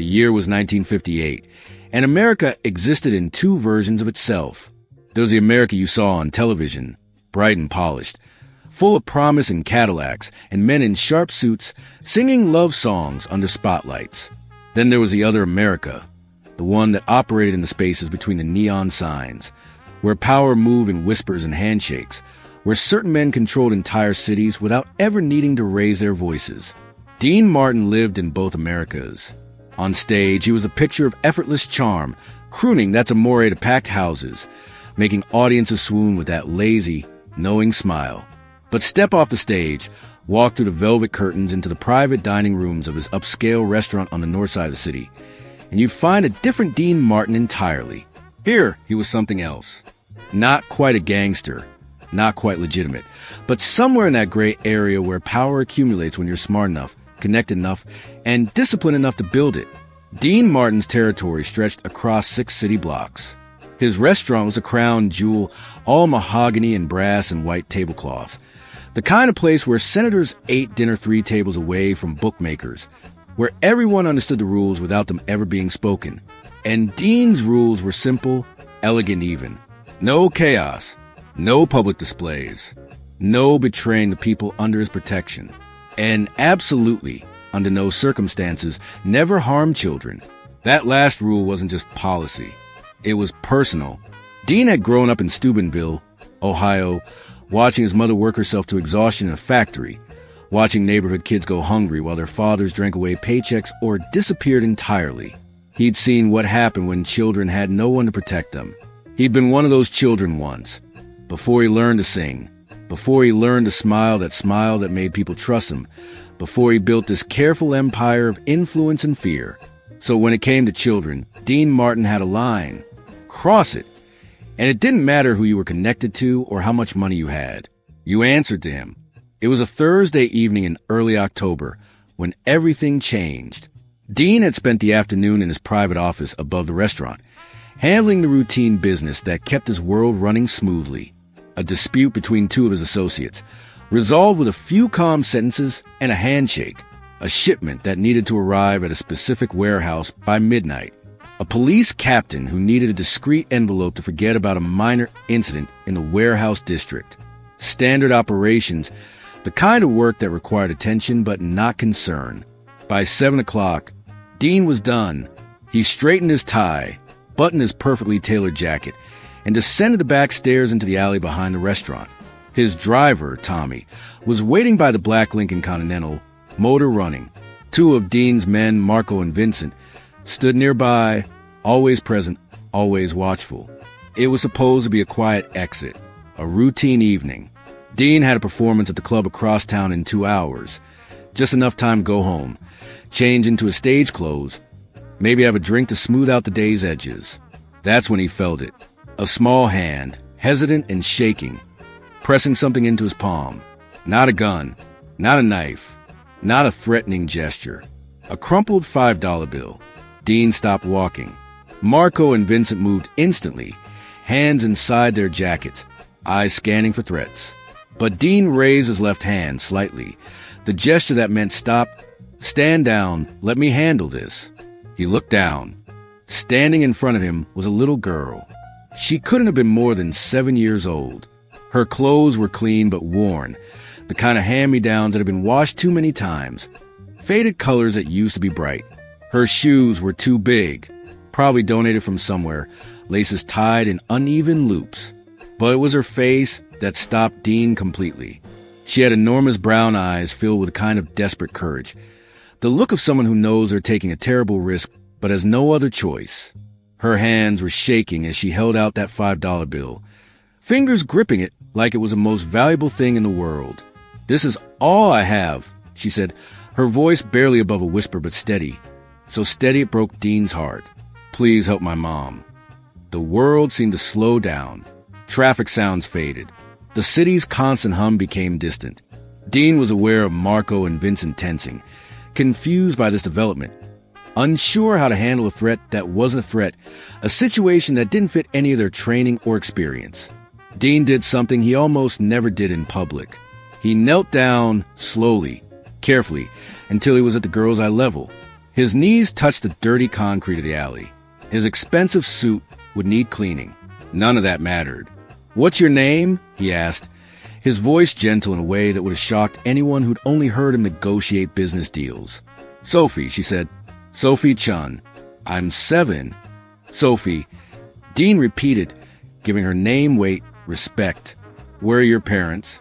The year was 1958, and America existed in two versions of itself. There was the America you saw on television, bright and polished, full of promise and Cadillacs, and men in sharp suits singing love songs under spotlights. Then there was the other America, the one that operated in the spaces between the neon signs, where power moved in whispers and handshakes, where certain men controlled entire cities without ever needing to raise their voices. Dean Martin lived in both Americas. On stage, he was a picture of effortless charm, crooning that's Amore to packed houses, making audiences swoon with that lazy, knowing smile. But step off the stage, walk through the velvet curtains into the private dining rooms of his upscale restaurant on the north side of the city, and you'd find a different Dean Martin entirely. Here, he was something else. Not quite a gangster, not quite legitimate, but somewhere in that gray area where power accumulates when you're smart enough, connected enough, and disciplined enough to build it. Dean Martin's territory stretched across 6 city blocks. His restaurant was a crown jewel, all mahogany and brass and white tablecloths. The kind of place where senators ate dinner 3 tables away from bookmakers, where everyone understood the rules without them ever being spoken. And Dean's rules were simple, elegant even. No chaos, no public displays, no betraying the people under his protection. And absolutely, under no circumstances, never harm children. That last rule wasn't just policy. It was personal. Dean had grown up in Steubenville, Ohio, watching his mother work herself to exhaustion in a factory, watching neighborhood kids go hungry while their fathers drank away paychecks or disappeared entirely. He'd seen what happened when children had no one to protect them. He'd been one of those children once, before he learned to sing, before he learned to smile that made people trust him, before he built this careful empire of influence and fear. So when it came to children, Dean Martin had a line. Cross it. And it didn't matter who you were connected to or how much money you had. You answered to him. It was a Thursday evening in early October when everything changed. Dean had spent the afternoon in his private office above the restaurant, handling the routine business that kept his world running smoothly. A dispute between 2 of his associates, resolved with a few calm sentences and a handshake. A shipment that needed to arrive at a specific warehouse by midnight. A police captain who needed a discreet envelope to forget about a minor incident in the warehouse district. Standard operations, the kind of work that required attention but not concern. By 7 o'clock, Dean was done. He straightened his tie, buttoned his perfectly tailored jacket, and descended the back stairs into the alley behind the restaurant. His driver, Tommy, was waiting by the black Lincoln Continental, motor running. 2 of Dean's men, Marco and Vincent, stood nearby, always present, always watchful. It was supposed to be a quiet exit, a routine evening. Dean had a performance at the club across town in 2 hours. Just enough time to go home, change into his stage clothes, maybe have a drink to smooth out the day's edges. That's when he felt it. A small hand, hesitant and shaking, pressing something into his palm. Not a gun, not a knife, not a threatening gesture. A crumpled $5 bill. Dean stopped walking. Marco and Vincent moved instantly, hands inside their jackets, eyes scanning for threats. But Dean raised his left hand slightly, the gesture that meant stop, stand down, let me handle this. He looked down. Standing in front of him was a little girl. She couldn't have been more than 7 years old. Her clothes were clean but worn, the kind of hand-me-downs that had been washed too many times. Faded colors that used to be bright. Her shoes were too big, probably donated from somewhere, laces tied in uneven loops. But it was her face that stopped Dean completely. She had enormous brown eyes filled with a kind of desperate courage. The look of someone who knows they're taking a terrible risk but has no other choice. Her hands were shaking as she held out that $5 bill, fingers gripping it like it was the most valuable thing in the world. "This is all I have," she said, her voice barely above a whisper but steady. So steady it broke Dean's heart. "Please help my mom." The world seemed to slow down. Traffic sounds faded. The city's constant hum became distant. Dean was aware of Marco and Vincent tensing, confused by this development, unsure how to handle a threat that wasn't a threat, a situation that didn't fit any of their training or experience. Dean did something he almost never did in public. He knelt down slowly, carefully, until he was at the girl's eye level. His knees touched the dirty concrete of the alley. His expensive suit would need cleaning. None of that mattered. "What's your name?" he asked, his voice gentle in a way that would have shocked anyone who'd only heard him negotiate business deals. "Sophie," she said. "Sophie Chun. I'm 7. "Sophie," Dean repeated, giving her name weight, respect. "Where are your parents?"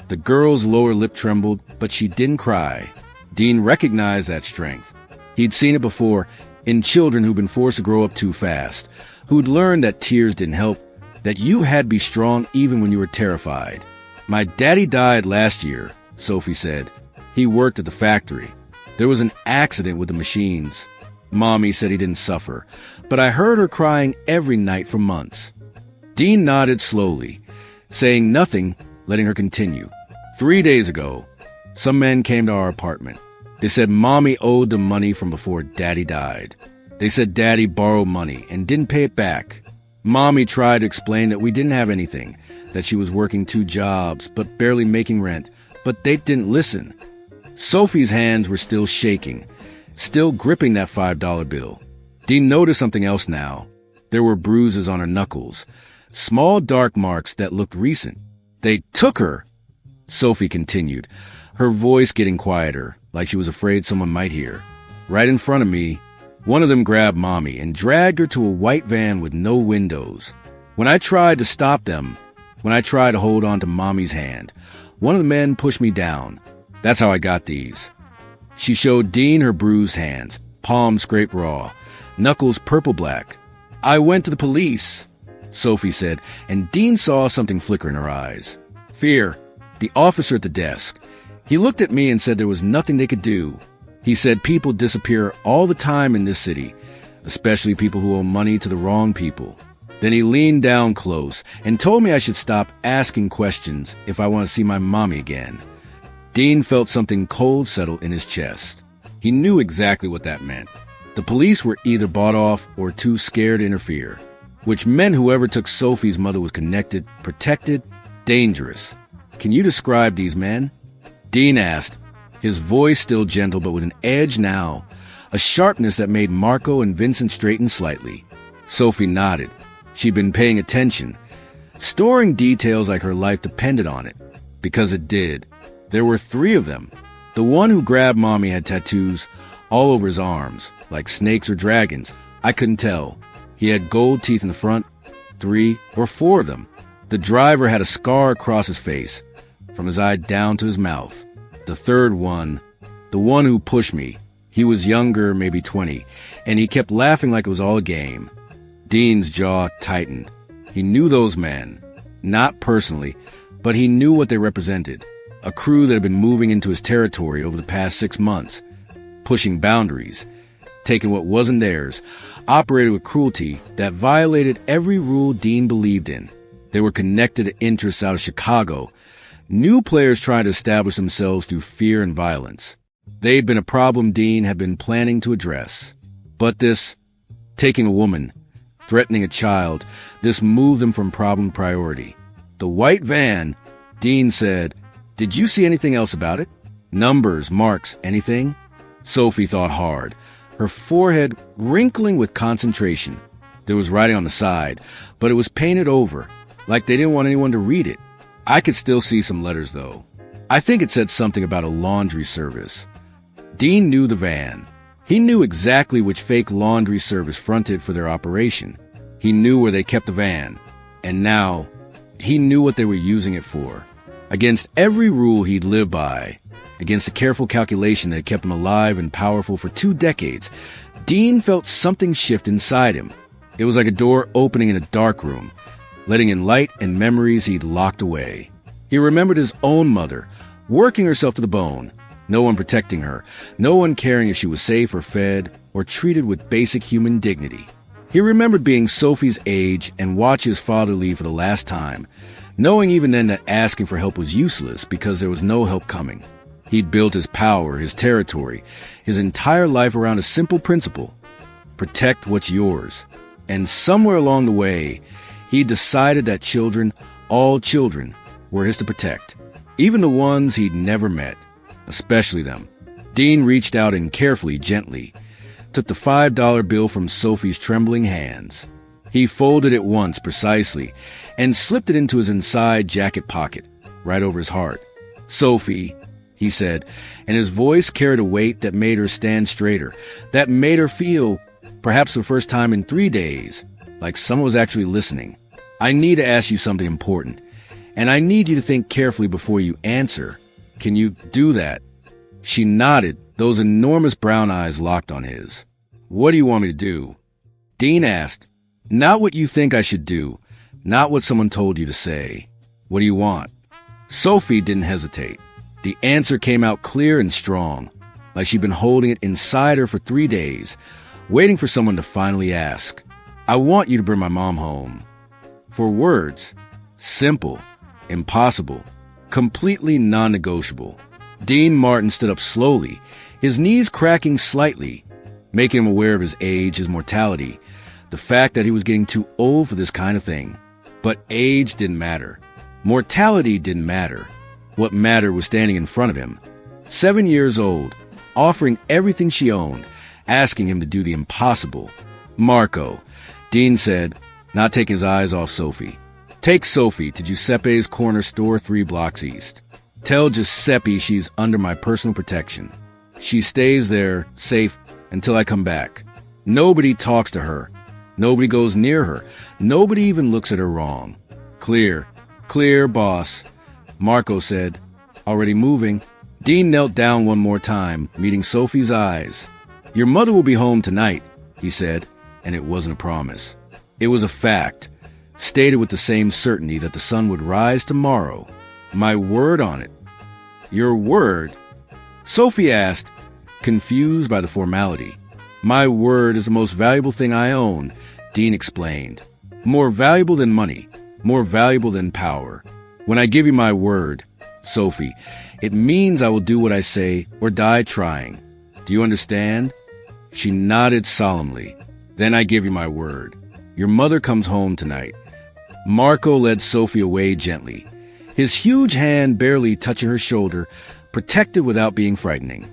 The girl's lower lip trembled, but she didn't cry. Dean recognized that strength. He'd seen it before in children who'd been forced to grow up too fast, who'd learned that tears didn't help, that you had to be strong even when you were terrified. "My daddy died last year," Sophie said. "He worked at the factory. There was an accident with the machines. Mommy said he didn't suffer, but I heard her crying every night for months." Dean nodded slowly, saying nothing, letting her continue. 3 days ago, some men came to our apartment. They said Mommy owed them money from before Daddy died. They said Daddy borrowed money and didn't pay it back. Mommy tried to explain that we didn't have anything, that she was working 2 jobs but barely making rent, but they didn't listen. Sophie's hands were still shaking, still gripping that $5 bill. Dean noticed something else now. There were bruises on her knuckles, small dark marks that looked recent. "They took her," Sophie continued, her voice getting quieter, like she was afraid someone might hear. "Right in front of me, one of them grabbed Mommy and dragged her to a white van with no windows. When I tried to stop them, when I tried to hold on to Mommy's hand, one of the men pushed me down. That's how I got these." She showed Dean her bruised hands, palms scraped raw, knuckles purple-black. "I went to the police," Sophie said, and Dean saw something flicker in her eyes. "Fear." The officer at the desk. He looked at me and said there was nothing they could do. He said people disappear all the time in this city, especially people who owe money to the wrong people. Then he leaned down close and told me I should stop asking questions if I want to see my mommy again. Dean felt something cold settle in his chest. He knew exactly what that meant. The police were either bought off or too scared to interfere, which meant whoever took Sophie's mother was connected, protected, dangerous. "Can you describe these men?" Dean asked, his voice still gentle but with an edge now, a sharpness that made Marco and Vincent straighten slightly. Sophie nodded. She'd been paying attention, storing details like her life depended on it, because it did. There were 3 of them. The one who grabbed Mommy had tattoos all over his arms, like snakes or dragons. I couldn't tell. He had gold teeth in the front, 3 or 4 of them. The driver had a scar across his face, from his eye down to his mouth. The 3rd one, the one who pushed me, he was younger, maybe 20, and he kept laughing like it was all a game. Dean's jaw tightened. He knew those men, not personally, but he knew what they represented. A crew that had been moving into his territory over the past 6 months, pushing boundaries, taking what wasn't theirs, operated with cruelty that violated every rule Dean believed in. They were connected to interests out of Chicago, new players trying to establish themselves through fear and violence. They'd been a problem Dean had been planning to address. But this, taking a woman, threatening a child, this moved them from problem to priority. The white van, Dean said, "Did you see anything else about it? Numbers, marks, anything?" Sophie thought hard, her forehead wrinkling with concentration. There was writing on the side, but it was painted over, like they didn't want anyone to read it. I could still see some letters, though. I think it said something about a laundry service. Dean knew the van. He knew exactly which fake laundry service fronted for their operation. He knew where they kept the van. And now, he knew what they were using it for. Against every rule he'd lived by, against the careful calculation that had kept him alive and powerful for 2 decades, Dean felt something shift inside him. It was like a door opening in a dark room, letting in light and memories he'd locked away. He remembered his own mother, working herself to the bone, no one protecting her, no one caring if she was safe or fed or treated with basic human dignity. He remembered being Sophie's age and watch his father leave for the last time, knowing even then that asking for help was useless because there was no help coming. He'd built his power, his territory, his entire life around a simple principle: protect what's yours. And somewhere along the way, he decided that children, all children, were his to protect, even the ones he'd never met, especially them. Dean reached out and carefully, gently, took the $5 bill from Sophie's trembling hands. He folded it once precisely and slipped it into his inside jacket pocket, right over his heart. "Sophie," he said, and his voice carried a weight that made her stand straighter, that made her feel, perhaps for the first time in 3 days, like someone was actually listening. "I need to ask you something important, and I need you to think carefully before you answer. Can you do that?" She nodded, those enormous brown eyes locked on his. "What do you want me to do?" Dean asked. "Not what you think I should do, not what someone told you to say. What do you want?" Sophie didn't hesitate. The answer came out clear and strong, like she'd been holding it inside her for 3 days, waiting for someone to finally ask. "I want you to bring my mom home." 4 words. Simple, impossible, completely non-negotiable. Dean Martin stood up slowly, his knees cracking slightly, making him aware of his age, his mortality, the fact that he was getting too old for this kind of thing. But age didn't matter. Mortality didn't matter. What mattered was standing in front of him, 7 years old, offering everything she owned, asking him to do the impossible. "Marco," Dean said, not taking his eyes off Sophie. "Take Sophie to Giuseppe's corner store 3 blocks east. Tell Giuseppe she's under my personal protection. She stays there, safe, until I come back. Nobody talks to her. Nobody goes near her. Nobody even looks at her wrong." "Clear. Clear, boss," Marco said, already moving. Dean knelt down one more time, meeting Sophie's eyes. "Your mother will be home tonight," he said, and it wasn't a promise. It was a fact, stated with the same certainty that the sun would rise tomorrow. "My word on it." "Your word?" Sophie asked, confused by the formality. "My word is the most valuable thing I own," Dean explained. "More valuable than money, more valuable than power. When I give you my word, Sophie, it means I will do what I say or die trying. Do you understand?" She nodded solemnly. "Then I give you my word. Your mother comes home tonight." Marco led Sophie away gently, his huge hand barely touching her shoulder, protected without being frightening.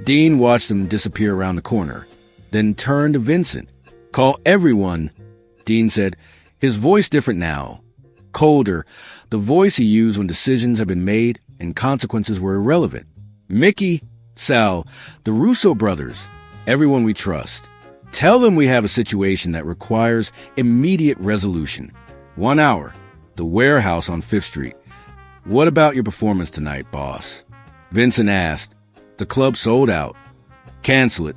Dean watched them disappear around the corner, then turned to Vincent. "Call everyone," Dean said, his voice different now. Colder, the voice he used when decisions had been made and consequences were irrelevant. "Mickey, Sal, the Russo brothers, everyone we trust. Tell them we have a situation that requires immediate resolution. 1 hour, the warehouse on 5th Street. What about your performance tonight, boss?" Vincent asked. "The club sold out." "Cancel it,"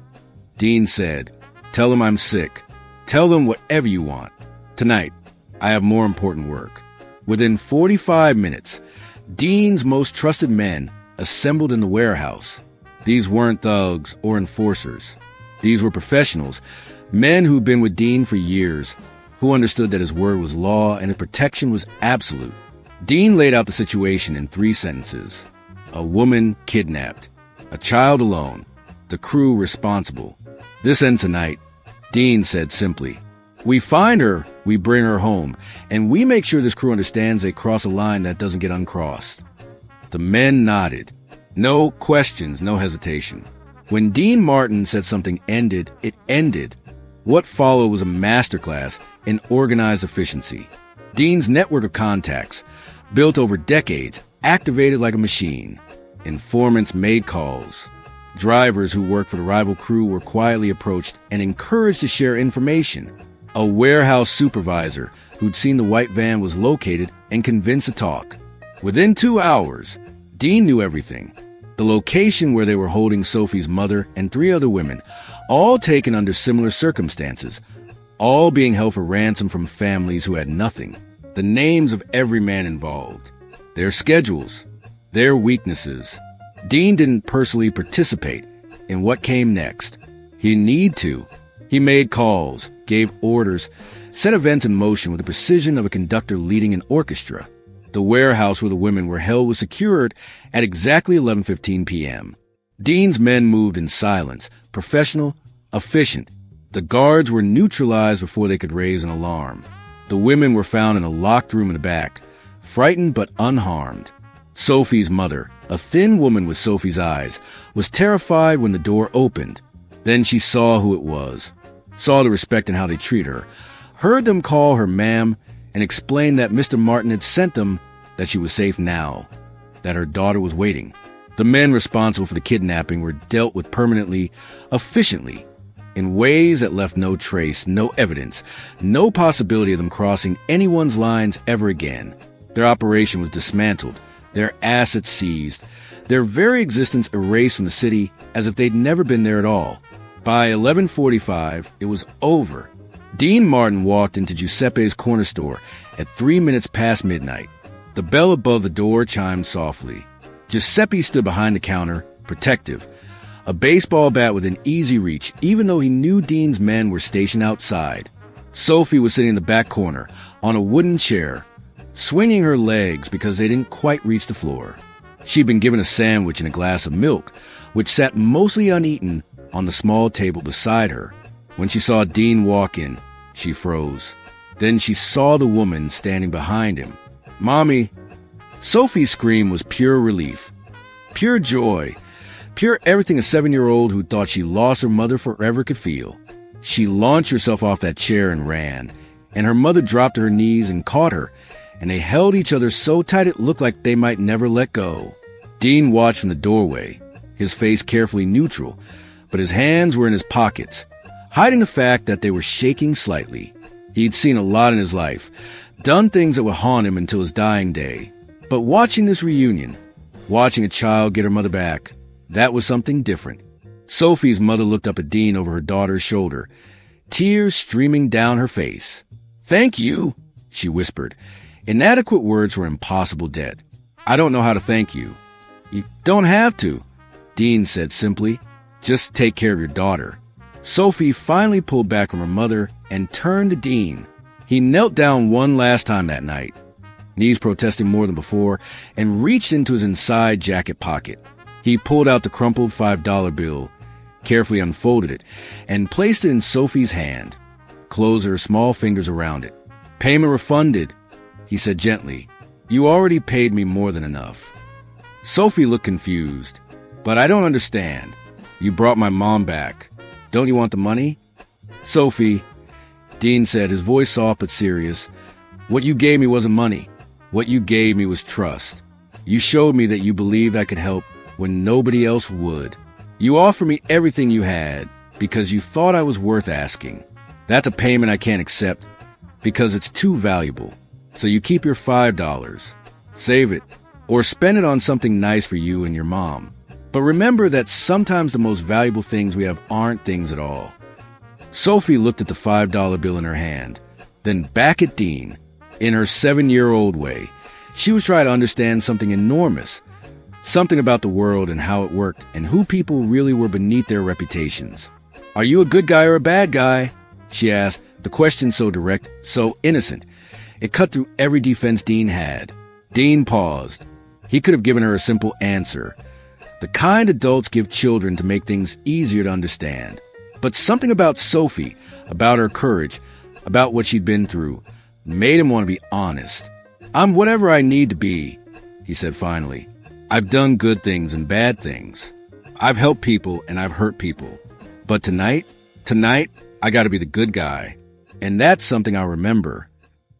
Dean said. "Tell them I'm sick. Tell them whatever you want. Tonight, I have more important work." Within 45 minutes, Dean's most trusted men assembled in the warehouse. These weren't thugs or enforcers. These were professionals, men who'd been with Dean for years, who understood that his word was law and his protection was absolute. Dean laid out the situation in 3 sentences. A woman kidnapped, a child alone, the crew responsible. "This ends tonight," Dean said simply. "We find her, we bring her home, and we make sure this crew understands they cross a line that doesn't get uncrossed." The men nodded. No questions, no hesitation. When Dean Martin said something ended, it ended. What followed was a masterclass in organized efficiency. Dean's network of contacts, built over decades, activated like a machine. Informants made calls. Drivers who worked for the rival crew were quietly approached and encouraged to share information. A warehouse supervisor who'd seen the white van was located and convinced to talk. Within 2 hours, Dean knew everything. The location where they were holding Sophie's mother and 3 other women, all taken under similar circumstances, all being held for ransom from families who had nothing. The names of every man involved. Their schedules. Their weaknesses. Dean didn't personally participate in what came next. He didn't need to. He made calls, gave orders, set events in motion with the precision of a conductor leading an orchestra. The warehouse where the women were held was secured at exactly 11:15 p.m. Dean's men moved in silence, professional, efficient. The guards were neutralized before they could raise an alarm. The women were found in a locked room in the back, frightened but unharmed. Sophie's mother, a thin woman with Sophie's eyes, was terrified when the door opened. Then she saw who it was, saw the respect in how they treat her, heard them call her ma'am, and explained that Mr. Martin had sent them, that she was safe now, that her daughter was waiting. The men responsible for the kidnapping were dealt with permanently, efficiently, in ways that left no trace, no evidence, no possibility of them crossing anyone's lines ever again. Their operation was dismantled, their assets seized, their very existence erased from the city as if they'd never been there at all. By 11:45, it was over. Dean Martin walked into Giuseppe's corner store at 3 minutes past midnight. The bell above the door chimed softly. Giuseppe stood behind the counter, protective, a baseball bat within easy reach, even though he knew Dean's men were stationed outside. Sophie was sitting in the back corner, on a wooden chair, swinging her legs because they didn't quite reach the floor. She'd been given a sandwich and a glass of milk, which sat mostly uneaten on the small table beside her. When she saw Dean walk in, she froze. Then she saw the woman standing behind him. "Mommy!" Sophie's scream was pure relief, pure joy, pure everything a 7-year-old who thought she lost her mother forever could feel. She launched herself off that chair and ran, and her mother dropped to her knees and caught her, and they held each other so tight it looked like they might never let go. Dean watched from the doorway, his face carefully neutral, but his hands were in his pockets, hiding the fact that they were shaking slightly. He'd seen a lot in his life, done things that would haunt him until his dying day. But watching this reunion, watching a child get her mother back, that was something different. Sophie's mother looked up at Dean over her daughter's shoulder, tears streaming down her face. "Thank you," she whispered. Inadequate words were impossible debt. "I don't know how to thank you." "You don't have to," Dean said simply. "Just take care of your daughter." Sophie finally pulled back from her mother and turned to Dean. He knelt down one last time that night, knees protesting more than before, and reached into his inside jacket pocket. He pulled out the crumpled $5 bill, carefully unfolded it, and placed it in Sophie's hand, closed her small fingers around it. "Payment refunded," he said gently. "You already paid me more than enough." Sophie looked confused. "But I don't understand. You brought my mom back. Don't you want the money?" "Sophie," Dean said, his voice soft but serious, "what you gave me wasn't money. What you gave me was trust. You showed me that you believed I could help when nobody else would. You offered me everything you had because you thought I was worth asking. That's a payment I can't accept because it's too valuable. So you keep your $5. Save it, or spend it on something nice for you and your mom. But remember that sometimes the most valuable things we have aren't things at all." Sophie looked at the $5 bill in her hand, then back at Dean. In her 7-year-old way, she was trying to understand something enormous, something about the world and how it worked and who people really were beneath their reputations. "Are you a good guy or a bad guy?" she asked, the question so direct, so innocent. It cut through every defense Dean had. Dean paused. He could have given her a simple answer, the kind adults give children to make things easier to understand. But something about Sophie, about her courage, about what she'd been through, made him want to be honest. "I'm whatever I need to be," he said finally. "I've done good things and bad things. I've helped people and I've hurt people. But tonight, I got to be the good guy. And that's something I'll remember."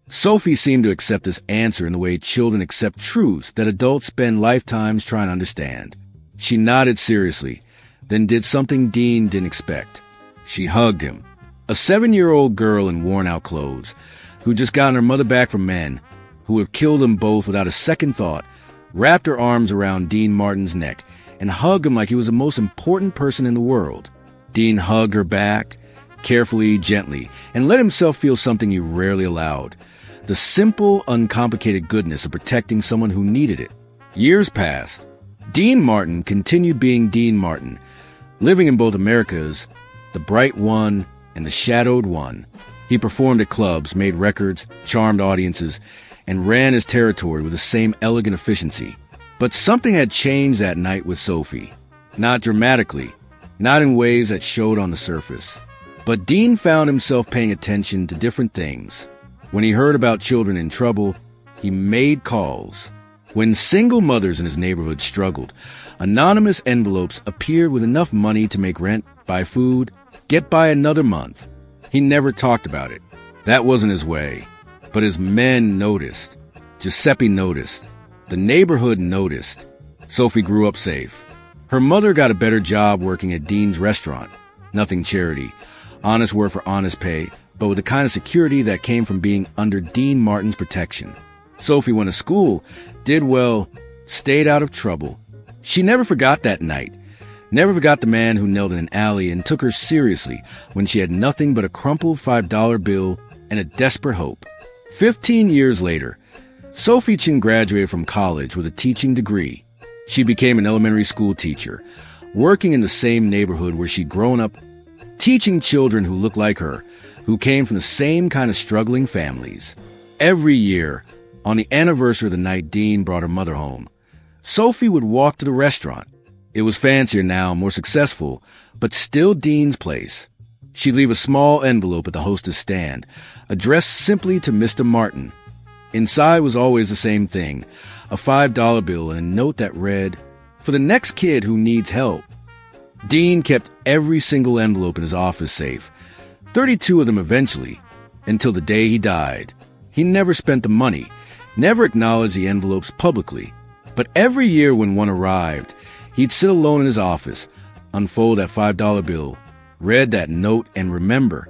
Sophie seemed to accept this answer in the way children accept truths that adults spend lifetimes trying to understand. She nodded seriously, then did something Dean didn't expect. She hugged him. A 7-year-old girl in worn-out clothes, who'd just gotten her mother back from men, who have killed them both without a second thought, wrapped her arms around Dean Martin's neck and hugged him like he was the most important person in the world. Dean hugged her back, carefully, gently, and let himself feel something he rarely allowed. The simple, uncomplicated goodness of protecting someone who needed it. Years passed. Dean Martin continued being Dean Martin, living in both Americas, the bright one and the shadowed one. He performed at clubs, made records, charmed audiences, and ran his territory with the same elegant efficiency. But something had changed that night with Sophie. Not dramatically, not in ways that showed on the surface. But Dean found himself paying attention to different things. When he heard about children in trouble, he made calls. When single mothers in his neighborhood struggled, anonymous envelopes appeared with enough money to make rent buy food, get by another month. He never talked about it. That wasn't his way. But his men noticed. Giuseppe noticed. The neighborhood noticed. Sophie grew up safe. Her mother got a better job working at Dean's restaurant. Nothing charity. Honest work for honest pay, but with the kind of security that came from being under Dean Martin's protection. Sophie went to school, did well, stayed out of trouble. She never forgot that night. Never forgot the man who knelt in an alley and took her seriously when she had nothing but a crumpled $5 bill and a desperate hope. 15 years later, Sophie Chin graduated from college with a teaching degree. She became an elementary school teacher, working in the same neighborhood where she'd grown up, teaching children who looked like her, who came from the same kind of struggling families. Every year, on the anniversary of the night Dean brought her mother home, Sophie would walk to the restaurant. It was fancier now, more successful, but still Dean's place. She'd leave a small envelope at the hostess stand, addressed simply to Mr. Martin. Inside was always the same thing, a $5 bill and a note that read, "For the next kid who needs help." Dean kept every single envelope in his office safe, 32 of them eventually, until the day he died. He never spent the money, never acknowledged the envelopes publicly. But every year when one arrived, he'd sit alone in his office, unfold that $5 bill, read that note, and remember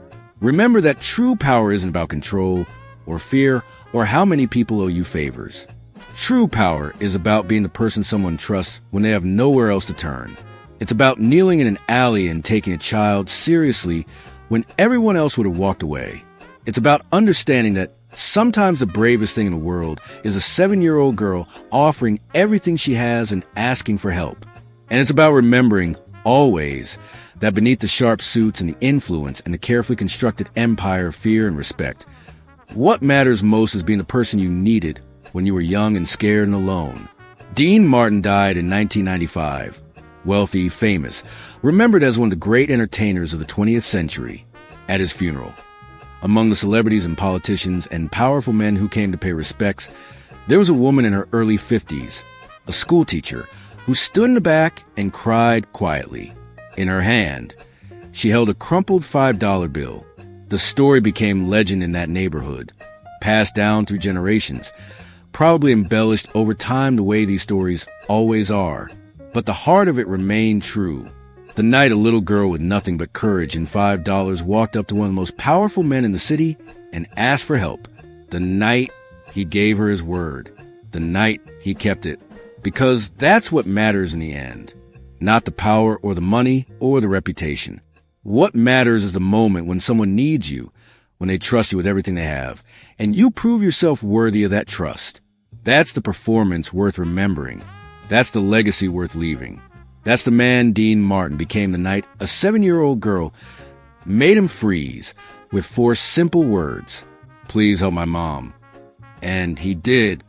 that true power isn't about control or fear or how many people owe you favors. True power is about being the person someone trusts when they have nowhere else to turn. It's about kneeling in an alley and taking a child seriously when everyone else would have walked away. It's about understanding that sometimes the bravest thing in the world is a 7-year-old girl offering everything she has and asking for help. And it's about remembering, always, that beneath the sharp suits and the influence and the carefully constructed empire of fear and respect, what matters most is being the person you needed when you were young and scared and alone. Dean Martin died in 1995. Wealthy, famous, remembered as one of the great entertainers of the 20th century. At his funeral, among the celebrities and politicians and powerful men who came to pay respects, there was a woman in her early 50s, a schoolteacher, who stood in the back and cried quietly. In her hand, she held a crumpled $5 bill. The story became legend in that neighborhood, passed down through generations, probably embellished over time the way these stories always are. But the heart of it remained true. The night a little girl with nothing but courage and $5 walked up to one of the most powerful men in the city and asked for help. The night he gave her his word. The night he kept it. Because that's what matters in the end. Not the power or the money or the reputation. What matters is the moment when someone needs you, when they trust you with everything they have, and you prove yourself worthy of that trust. That's the performance worth remembering. That's the legacy worth leaving. That's the man Dean Martin became the night a 7-year-old girl made him freeze with 4 simple words. "Please help my mom." And he did,